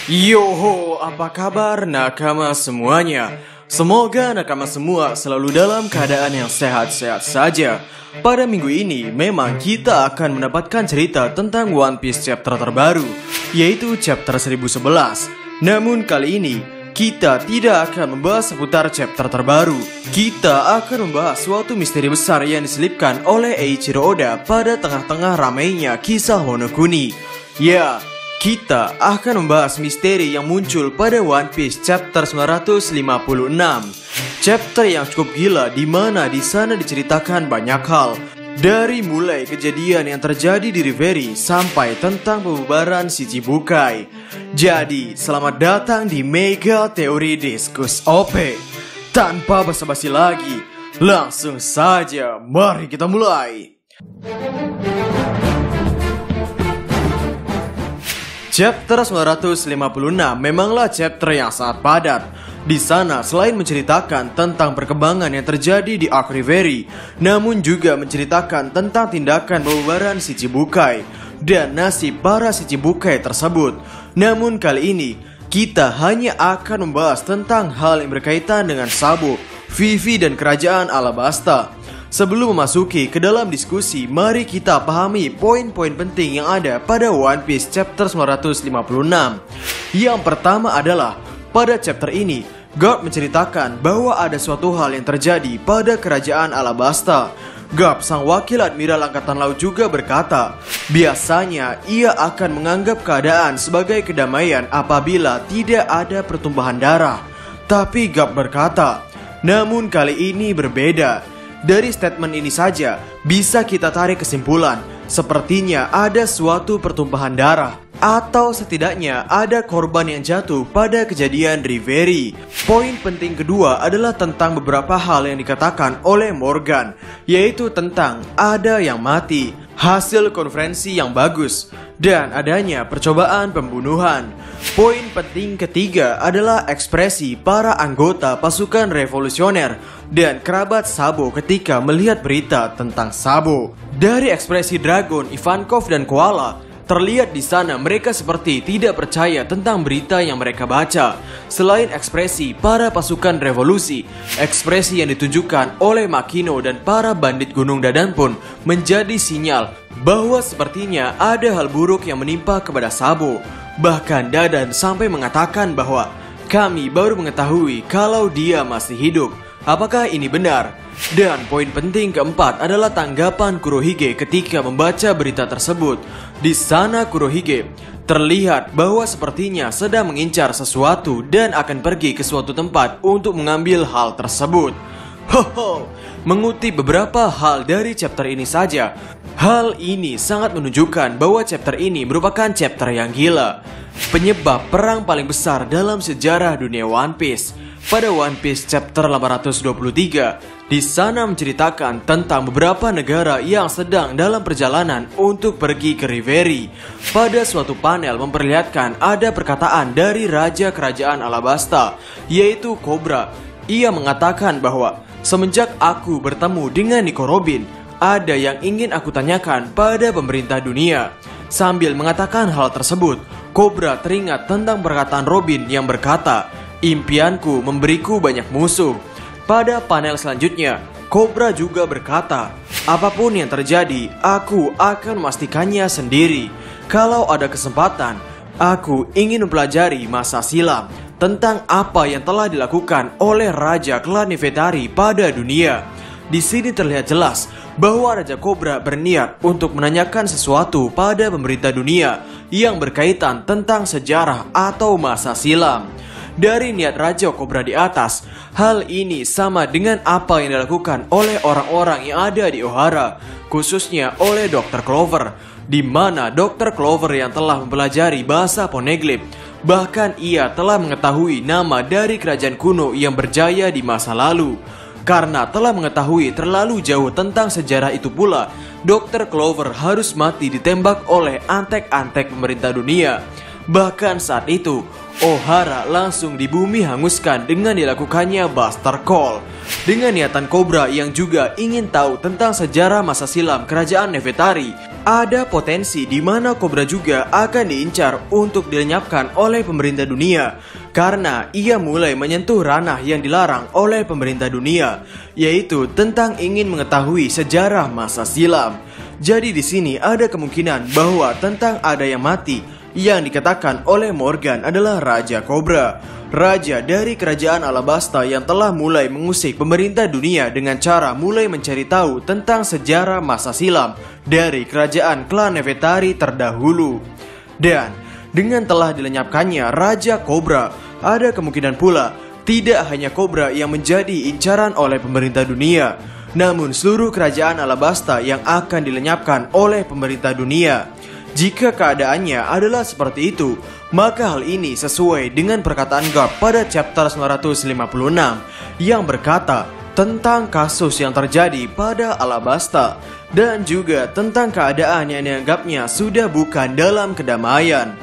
Yoho, apa kabar nakama semuanya? Semoga nakama semua selalu dalam keadaan yang sehat-sehat saja. Pada minggu ini, memang kita akan mendapatkan cerita tentang One Piece chapter terbaru, yaitu chapter 1011. Namun kali ini, kita tidak akan membahas seputar chapter terbaru. Kita akan membahas suatu misteri besar yang diselipkan oleh Eiichiro Oda pada tengah-tengah ramainya kisah Wano Kuni. Ya, kita akan membahas misteri yang muncul pada One Piece chapter 956. Chapter yang cukup gila di mana di sana diceritakan banyak hal. Dari mulai kejadian yang terjadi di Reverie sampai tentang pembubaran Shichibukai. Jadi, selamat datang di Mega Teori Diskus OP. Tanpa basa-basi lagi, langsung saja mari kita mulai. Chapter 956 memanglah chapter yang sangat padat. Di sana selain menceritakan tentang perkembangan yang terjadi di Arc Reverie, namun juga menceritakan tentang tindakan pembubaran Shichibukai dan nasib para Shichibukai tersebut. Namun kali ini kita hanya akan membahas tentang hal yang berkaitan dengan Sabo, Vivi dan kerajaan Alabasta. Sebelum memasuki ke dalam diskusi, mari kita pahami poin-poin penting yang ada pada One Piece chapter 956. Yang pertama adalah, pada chapter ini, Garp menceritakan bahwa ada suatu hal yang terjadi pada kerajaan Alabasta. Garp, sang wakil Admiral Angkatan Laut, juga berkata, biasanya ia akan menganggap keadaan sebagai kedamaian apabila tidak ada pertumpahan darah. Tapi Garp berkata, namun kali ini berbeda. Dari statement ini saja bisa kita tarik kesimpulan, sepertinya ada suatu pertumpahan darah, atau setidaknya ada korban yang jatuh pada kejadian Reverie. Poin penting kedua adalah tentang beberapa hal yang dikatakan oleh Morgan, yaitu tentang ada yang mati, hasil konferensi yang bagus, dan adanya percobaan pembunuhan. Poin penting ketiga adalah ekspresi para anggota pasukan revolusioner dan kerabat Sabo ketika melihat berita tentang Sabo. Dari ekspresi Dragon, Ivankov, dan Koala, terlihat di sana mereka seperti tidak percaya tentang berita yang mereka baca. Selain ekspresi para pasukan revolusi, ekspresi yang ditunjukkan oleh Makino dan para bandit Gunung Dadan pun menjadi sinyal bahwa sepertinya ada hal buruk yang menimpa kepada Sabo. Bahkan Dadan sampai mengatakan bahwa kami baru mengetahui kalau dia masih hidup. Apakah ini benar? Dan poin penting keempat adalah tanggapan Kurohige ketika membaca berita tersebut. Di sana Kurohige terlihat bahwa sepertinya sedang mengincar sesuatu dan akan pergi ke suatu tempat untuk mengambil hal tersebut. Mengutip beberapa hal dari chapter ini saja, hal ini sangat menunjukkan bahwa chapter ini merupakan chapter yang gila. Penyebab perang paling besar dalam sejarah dunia One Piece. Pada One Piece chapter 823, di sana menceritakan tentang beberapa negara yang sedang dalam perjalanan untuk pergi ke Reverie. Pada suatu panel memperlihatkan ada perkataan dari Raja Kerajaan Alabasta, yaitu Cobra. Ia mengatakan bahwa semenjak aku bertemu dengan Nico Robin, ada yang ingin aku tanyakan pada pemerintah dunia. Sambil mengatakan hal tersebut, Cobra teringat tentang perkataan Robin yang berkata, impianku memberiku banyak musuh. Pada panel selanjutnya, Cobra juga berkata, apapun yang terjadi, aku akan memastikannya sendiri. Kalau ada kesempatan, aku ingin mempelajari masa silam tentang apa yang telah dilakukan oleh Raja Klan Nefertari pada dunia. Di sini terlihat jelas bahwa Raja Cobra berniat untuk menanyakan sesuatu pada pemerintah dunia yang berkaitan tentang sejarah atau masa silam. Dari niat Raja Cobra di atas, hal ini sama dengan apa yang dilakukan oleh orang-orang yang ada di Ohara, khususnya oleh Dr. Clover, di mana Dr. Clover yang telah mempelajari bahasa Poneglyph, bahkan ia telah mengetahui nama dari kerajaan kuno yang berjaya di masa lalu. Karena telah mengetahui terlalu jauh tentang sejarah itu pula, Dr. Clover harus mati ditembak oleh antek-antek pemerintah dunia. Bahkan saat itu, Ohara langsung di bumi hanguskan dengan dilakukannya Buster Call. Dengan niatan Cobra yang juga ingin tahu tentang sejarah masa silam kerajaan Nefertari, ada potensi di mana Cobra juga akan diincar untuk dilenyapkan oleh pemerintah dunia, karena ia mulai menyentuh ranah yang dilarang oleh pemerintah dunia, yaitu tentang ingin mengetahui sejarah masa silam. Jadi di sini ada kemungkinan bahwa tentang ada yang mati yang dikatakan oleh Morgan adalah Raja Cobra, raja dari kerajaan Alabasta yang telah mulai mengusik pemerintah dunia dengan cara mulai mencari tahu tentang sejarah masa silam dari kerajaan klan Nefertari terdahulu. Dan dengan telah dilenyapkannya Raja Cobra, ada kemungkinan pula tidak hanya Cobra yang menjadi incaran oleh pemerintah dunia, namun seluruh kerajaan Alabasta yang akan dilenyapkan oleh pemerintah dunia. Jika keadaannya adalah seperti itu, maka hal ini sesuai dengan perkataan Garp pada chapter 956 yang berkata tentang kasus yang terjadi pada Alabasta dan juga tentang keadaan yang dianggapnya sudah bukan dalam kedamaian.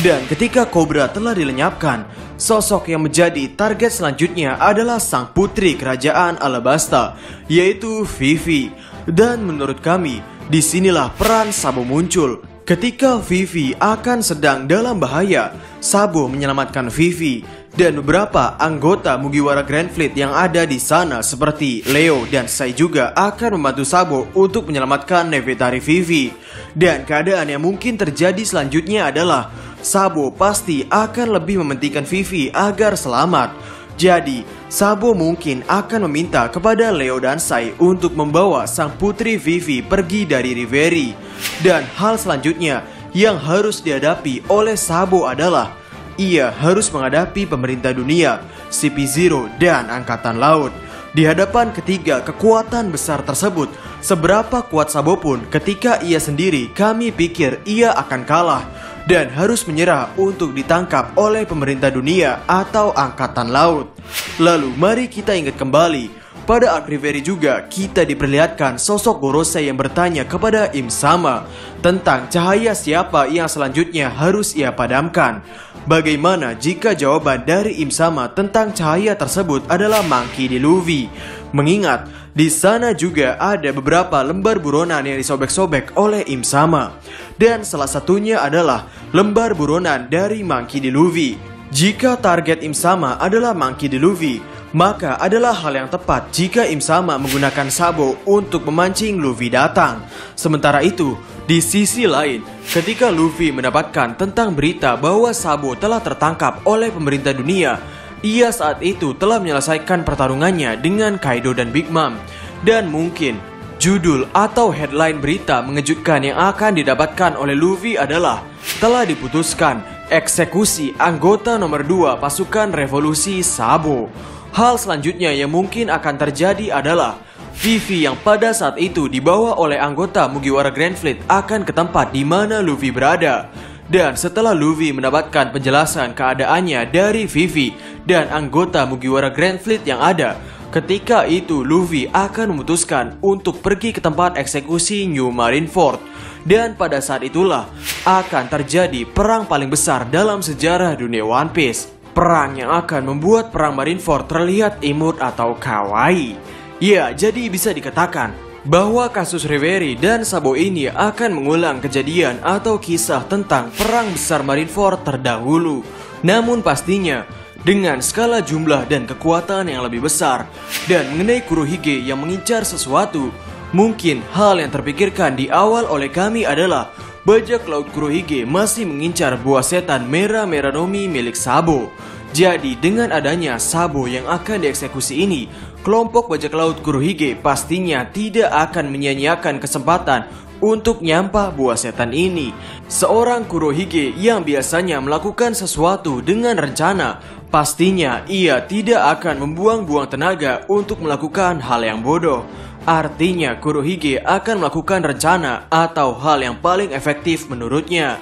Dan ketika Cobra telah dilenyapkan, sosok yang menjadi target selanjutnya adalah sang putri kerajaan Alabasta, yaitu Vivi. Dan menurut kami, disinilah peran Sabo muncul. Ketika Vivi akan sedang dalam bahaya, Sabo menyelamatkan Vivi dan beberapa anggota Mugiwara Grand Fleet yang ada di sana seperti Leo dan Sai juga akan membantu Sabo untuk menyelamatkan Nefertari Vivi. Dan keadaan yang mungkin terjadi selanjutnya adalah Sabo pasti akan lebih mementingkan Vivi agar selamat. Jadi, Sabo mungkin akan meminta kepada Leo dan Sai untuk membawa sang putri Vivi pergi dari Reverie. Dan hal selanjutnya yang harus dihadapi oleh Sabo adalah ia harus menghadapi pemerintah dunia, CP0 dan Angkatan Laut. Di hadapan ketiga kekuatan besar tersebut, seberapa kuat Sabo pun ketika ia sendiri, kami pikir ia akan kalah dan harus menyerah untuk ditangkap oleh pemerintah dunia atau Angkatan Laut. Lalu mari kita ingat kembali, pada Arc Reverie juga kita diperlihatkan sosok Gorosei yang bertanya kepada Im Sama tentang cahaya siapa yang selanjutnya harus ia padamkan. Bagaimana jika jawaban dari Im Sama tentang cahaya tersebut adalah Monkey D. Luffy? Mengingat di sana juga ada beberapa lembar buronan yang disobek-sobek oleh Im Sama, dan salah satunya adalah lembar buronan dari Monkey D. Luffy. Jika target Im Sama adalah Monkey D. Luffy, maka adalah hal yang tepat jika Im Sama menggunakan Sabo untuk memancing Luffy datang. Sementara itu, di sisi lain, ketika Luffy mendapatkan tentang berita bahwa Sabo telah tertangkap oleh pemerintah dunia, ia saat itu telah menyelesaikan pertarungannya dengan Kaido dan Big Mom. Dan mungkin judul atau headline berita mengejutkan yang akan didapatkan oleh Luffy adalah telah diputuskan eksekusi anggota nomor 2 pasukan revolusi Sabo. Hal selanjutnya yang mungkin akan terjadi adalah Vivi yang pada saat itu dibawa oleh anggota Mugiwara Grand Fleet akan ke tempat di mana Luffy berada. Dan setelah Luffy mendapatkan penjelasan keadaannya dari Vivi dan anggota Mugiwara Grand Fleet yang ada, ketika itu Luffy akan memutuskan untuk pergi ke tempat eksekusi New Marineford. Dan pada saat itulah akan terjadi perang paling besar dalam sejarah dunia One Piece. Perang yang akan membuat perang Marineford terlihat imut atau kawaii. Ya, jadi bisa dikatakan bahwa kasus Reverie dan Sabo ini akan mengulang kejadian atau kisah tentang perang besar Marineford terdahulu. Namun pastinya dengan skala jumlah dan kekuatan yang lebih besar. Dan mengenai Kurohige yang mengincar sesuatu, mungkin hal yang terpikirkan di awal oleh kami adalah bajak laut Kurohige masih mengincar buah setan merah Meranomi milik Sabo. Jadi dengan adanya Sabo yang akan dieksekusi ini, kelompok bajak laut Kurohige pastinya tidak akan menyia-nyiakan kesempatan untuk nyampah buah setan ini. Seorang Kurohige yang biasanya melakukan sesuatu dengan rencana, pastinya ia tidak akan membuang-buang tenaga untuk melakukan hal yang bodoh. Artinya Kurohige akan melakukan rencana atau hal yang paling efektif menurutnya.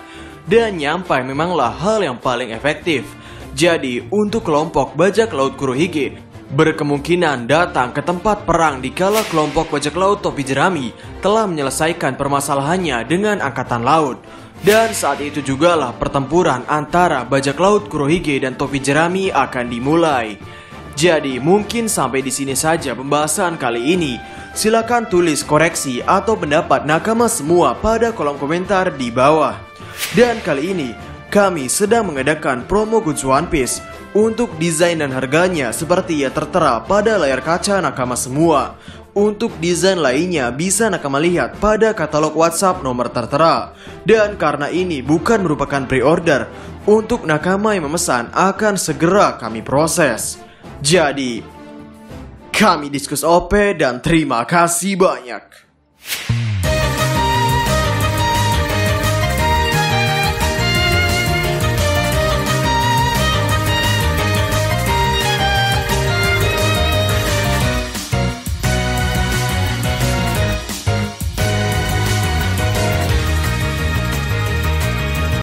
Dan nyampai memanglah hal yang paling efektif. Jadi untuk kelompok bajak laut Kurohige berkemungkinan datang ke tempat perang dikala kelompok bajak laut topi jerami telah menyelesaikan permasalahannya dengan angkatan laut. Dan saat itu jugalah pertempuran antara bajak laut Kurohige dan topi jerami akan dimulai. Jadi mungkin sampai di sini saja pembahasan kali ini. Silakan tulis koreksi atau pendapat nakama semua pada kolom komentar di bawah. Dan kali ini kami sedang mengadakan promo goods One Piece. Untuk desain dan harganya seperti yang tertera pada layar kaca nakama semua. Untuk desain lainnya bisa nakama lihat pada katalog WhatsApp nomor tertera. Dan karena ini bukan merupakan pre-order, untuk nakama yang memesan akan segera kami proses. Jadi, kami diskus OP dan terima kasih banyak.